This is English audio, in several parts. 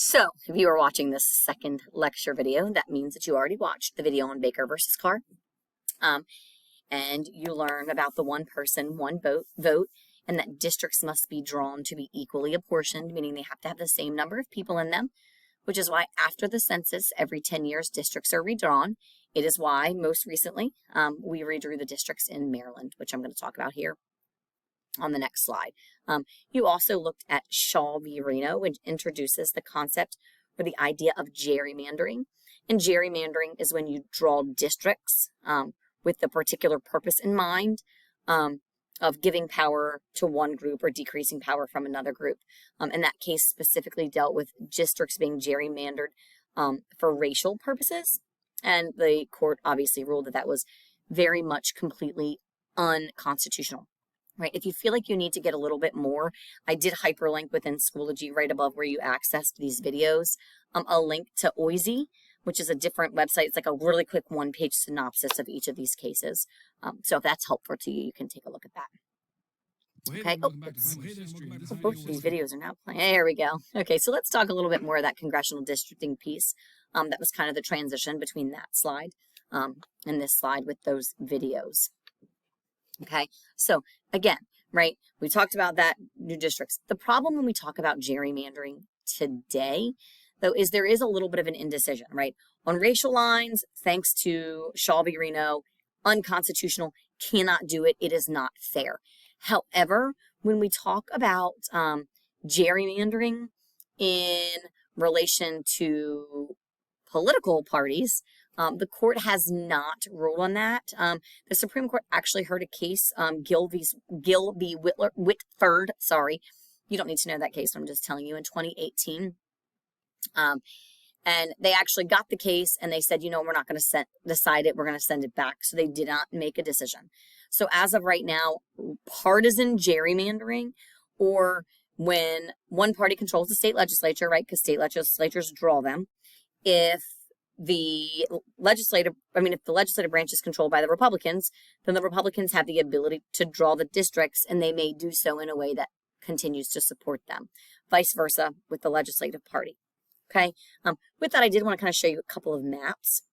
So, if you are watching this second lecture video, that means that you already watched the video on Baker versus Carr, and you learn about the one person, one vote, and that districts must be drawn to be equally apportioned, meaning they have to have the same number of people in them, which is why after the census, every 10 years, districts are redrawn. It is why, most recently, we redrew the districts in Maryland, which I'm going to talk about here on the next slide. You also looked at Shaw v. Reno, which introduces the concept or the idea of gerrymandering. And gerrymandering is when you draw districts with the particular purpose in mind of giving power to one group or decreasing power from another group. And that case specifically dealt with districts being gerrymandered for racial purposes. And the court obviously ruled that that was very much completely unconstitutional. Right? If you feel like you need to get a little bit more, I did hyperlink within Schoology right above where you accessed these videos, a link to OISI, which is a different website. It's like a really quick one-page synopsis of each of these cases. So if that's helpful to you, you can take a look at that. Okay. Both of these videos are now playing. There we go. Okay, so let's talk a little bit more of that congressional districting piece. That was kind of the transition between that slide and this slide with those videos. Okay, so again, right, we talked about that new districts. The problem when we talk about gerrymandering today, though, is there is a little bit of an indecision, right? On racial lines, thanks to Shaw v. Reno, unconstitutional, cannot do it. It is not fair. However, when we talk about gerrymandering in relation to political parties, the court has not ruled on that. The Supreme Court actually heard a case, Gill v. Whitford, sorry. You don't need to know that case, I'm just telling you, in 2018. And they actually got the case and they said, you know, we're not going to decide it, we're going to send it back. So they did not make a decision. So as of right now, partisan gerrymandering, or when one party controls the state legislature, right, because state legislatures draw them, if the legislative branch is controlled by the Republicans, then the Republicans have the ability to draw the districts, and they may do so in a way that continues to support them. Vice versa with the legislative party. Okay. With that, I did want to kind of show you a couple of maps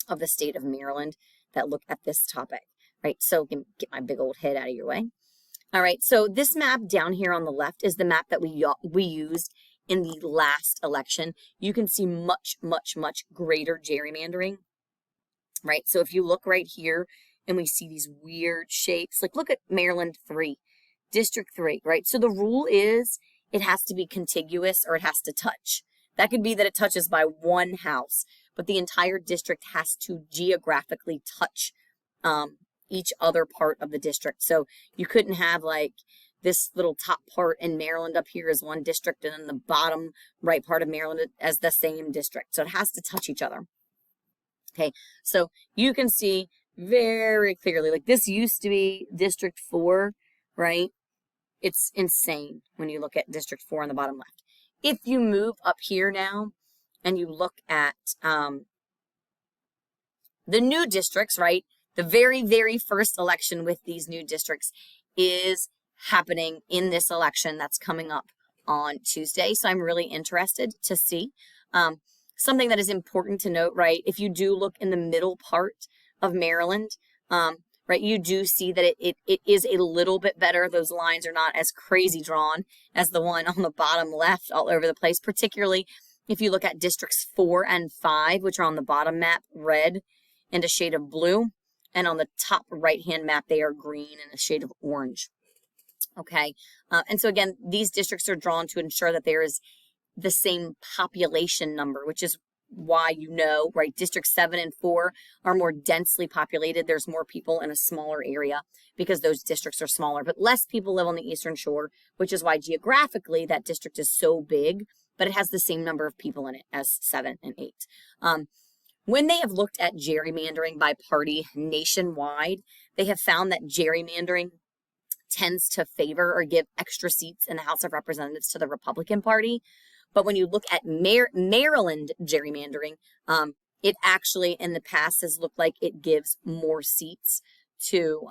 of the state of Maryland that look at this topic. Right. So get my big old head out of your way. All right. So this map down here on the left is the map that we used in the last election. You can see much, much, much greater gerrymandering, right? So if you look right here and we see these weird shapes, like look at Maryland 3, District 3, right? So the rule is it has to be contiguous or it has to touch. That could be that it touches by one house, but the entire district has to geographically touch each other part of the district. So you couldn't have like this little top part in Maryland up here is one district, and then the bottom right part of Maryland as the same district. So it has to touch each other. Okay, so you can see very clearly, like this used to be District 4, right? It's insane when you look at District 4 on the bottom left. If you move up here now and you look at the new districts, right? The very, very first election with these new districts is happening in this election that's coming up on Tuesday. So I'm really interested to see. Something that is important to note, right? If you do look in the middle part of Maryland, right, you do see that it is a little bit better. Those lines are not as crazy drawn as the one on the bottom left all over the place, particularly if you look at districts 4 and 5, which are on the bottom map, red and a shade of blue. And on the top right-hand map, they are green and a shade of orange. Okay, and so again, these districts are drawn to ensure that there is the same population number, which is why, you know, right, District 7 and 4 are more densely populated. There's more people in a smaller area because those districts are smaller, but less people live on the Eastern Shore, which is why geographically that district is so big, but it has the same number of people in it as 7 and 8. When they have looked at gerrymandering by party nationwide, they have found that gerrymandering tends to favor or give extra seats in the House of Representatives to the Republican Party. But when you look at Maryland gerrymandering, it actually in the past has looked like it gives more seats to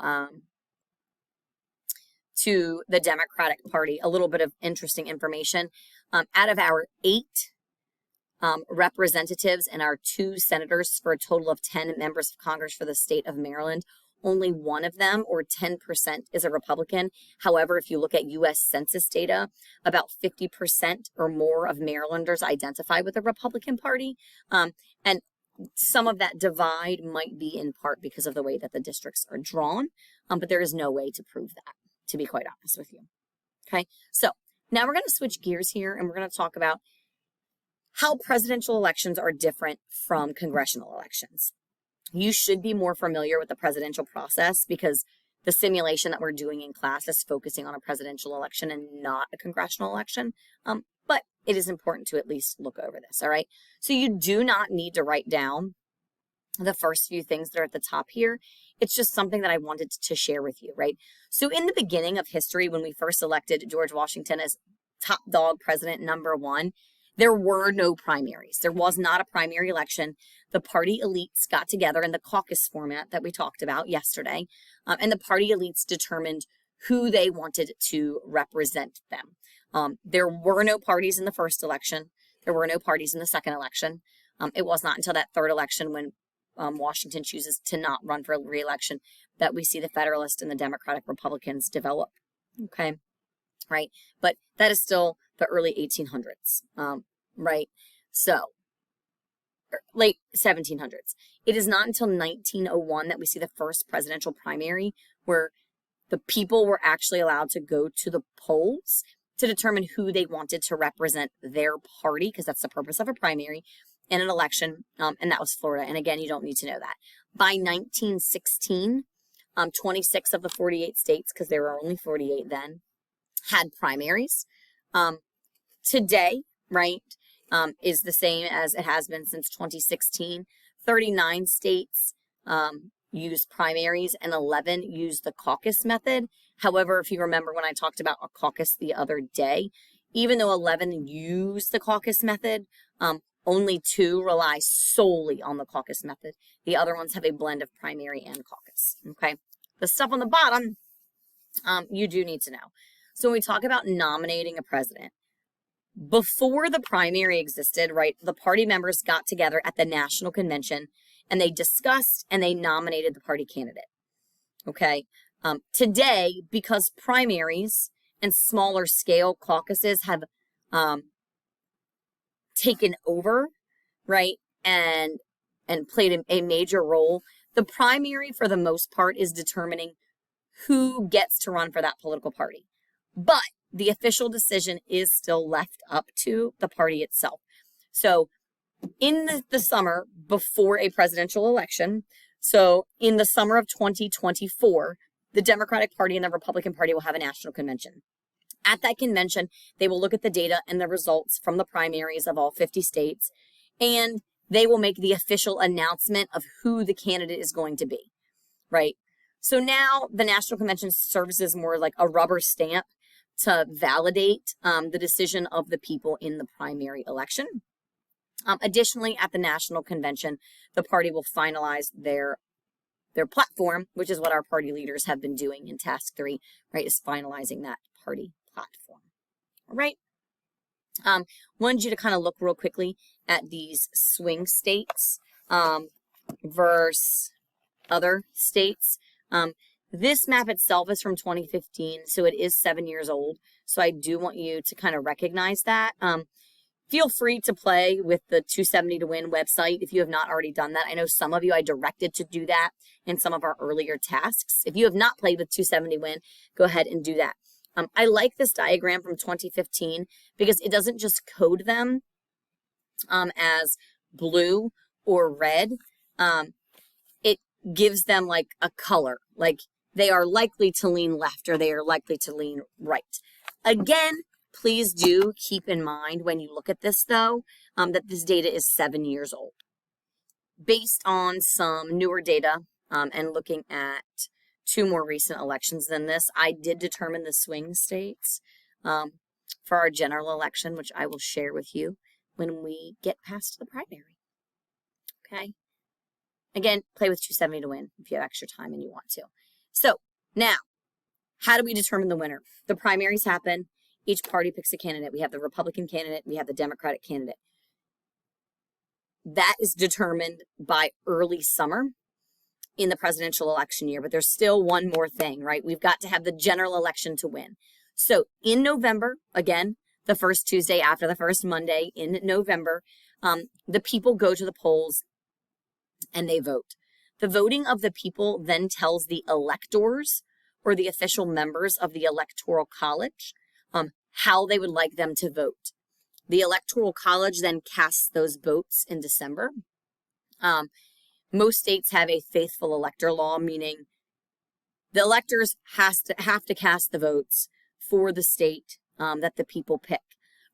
the Democratic Party. A little bit of interesting information. Out of our 8 representatives and our 2 senators for a total of 10 members of Congress for the state of Maryland, only one of them, or 10%, is a Republican. However, if you look at U.S. Census data, about 50% or more of Marylanders identify with the Republican Party. And some of that divide might be in part because of the way that the districts are drawn, but there is no way to prove that, to be quite honest with you. Okay, so now we're going to switch gears here, and we're going to talk about how presidential elections are different from congressional elections. You should be more familiar with the presidential process because the simulation that we're doing in class is focusing on a presidential election and not a congressional election. But it is important to at least look over this, all right? So you do not need to write down the first few things that are at the top here. It's just something that I wanted to share with you, right? So in the beginning of history, when we first elected George Washington as top dog president #1, there were no primaries. There was not a primary election. The party elites got together in the caucus format that we talked about yesterday, and the party elites determined who they wanted to represent them. There were no parties in the first election. There were no parties in the second election. It was not until that third election when Washington chooses to not run for re-election that we see the Federalist and the Democratic Republicans develop, okay? Right? But that is still the early 1800s, right? So, late 1700s. It is not until 1901 that we see the first presidential primary where the people were actually allowed to go to the polls to determine who they wanted to represent their party, because that's the purpose of a primary, in an election, and that was Florida. And again, you don't need to know that. By 1916, 26 of the 48 states, because there were only 48 then, had primaries. Today, right, is the same as it has been since 2016. 39 states use primaries and 11 use the caucus method. However, if you remember when I talked about a caucus the other day, even though 11 use the caucus method, only 2 rely solely on the caucus method. The other ones have a blend of primary and caucus, okay? The stuff on the bottom, you do need to know. So when we talk about nominating a president, before the primary existed, right, the party members got together at the national convention and they discussed and they nominated the party candidate, okay? Today, because primaries and smaller scale caucuses have taken over, right, and played a major role, the primary for the most part is determining who gets to run for that political party. But the official decision is still left up to the party itself. So in the summer before a presidential election, so in the summer of 2024, the Democratic Party and the Republican Party will have a national convention. At that convention, they will look at the data and the results from the primaries of all 50 states, and they will make the official announcement of who the candidate is going to be, right? So now the National Convention serves as more like a rubber stamp to validate the decision of the people in the primary election. Additionally, at the National Convention, the party will finalize their platform, which is what our party leaders have been doing in Task 3, right, is finalizing that party platform. All right. Wanted you to kind of look real quickly at these swing states versus other states. This map itself is from 2015, so it is 7 years old. So I do want you to kind of recognize that. Feel free to play with the 270 to win website if you have not already done that. I know some of you I directed to do that in some of our earlier tasks. If you have not played with 270 win, go ahead and do that. I like this diagram from 2015 because it doesn't just code them as blue or red. It gives them like a color, like they are likely to lean left or they are likely to lean right. Again, please do keep in mind when you look at this, though, that this data is 7 years old. Based on some newer data and looking at 2 more recent elections than this, I did determine the swing states for our general election, which I will share with you when we get past the primary. Okay? Again, play with 270 to win if you have extra time and you want to. So now, how do we determine the winner? The primaries happen. Each party picks a candidate. We have the Republican candidate. We have the Democratic candidate. that is determined by early summer in the presidential election year. But there's still one more thing, right? We've got to have the general election to win. So in November, again, the first Tuesday after the first Monday in November, the people go to the polls and they vote. The voting of the people then tells the electors or the official members of the Electoral College how they would like them to vote. The Electoral College then casts those votes in December. Most states have a faithful elector law, meaning the electors have to cast the votes for the state that the people pick.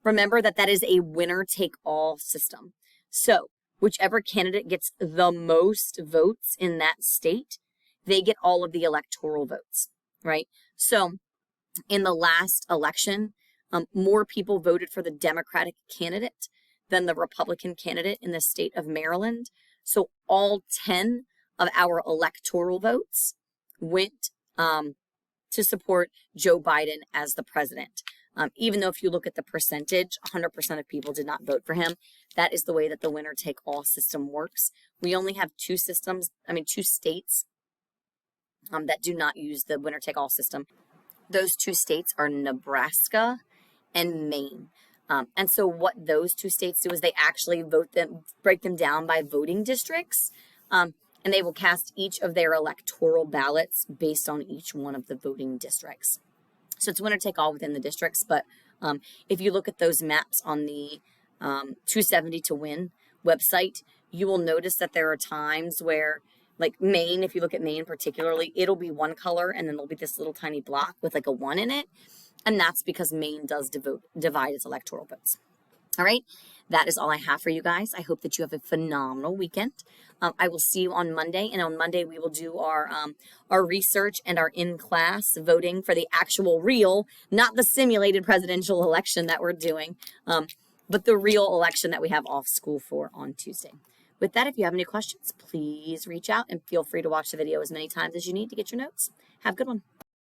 Remember that is a winner-take-all system. So whichever candidate gets the most votes in that state, they get all of the electoral votes, right? So in the last election, more people voted for the Democratic candidate than the Republican candidate in the state of Maryland. So all 10 of our electoral votes went to support Joe Biden as the president. Even though if you look at the percentage, 100% of people did not vote for him. That is the way that the winner-take-all system works. We only have two states that do not use the winner-take-all system. Those two states are Nebraska and Maine. And so what those two states do is they actually break them down by voting districts, and they will cast each of their electoral ballots based on each one of the voting districts. So it's winner take all within the districts, but if you look at those maps on the 270 to Win website, you will notice that there are times where, like Maine, if you look at Maine particularly, it'll be one color and then there'll be this little tiny block with like a 1 in it. And that's because Maine does divide its electoral votes. All right, that is all I have for you guys. I hope that you have a phenomenal weekend. I will see you on Monday, and on Monday we will do our research and our in-class voting for the actual real, not the simulated presidential election that we're doing, but the real election that we have off school for on Tuesday. With that, if you have any questions, please reach out and feel free to watch the video as many times as you need to get your notes. Have a good one.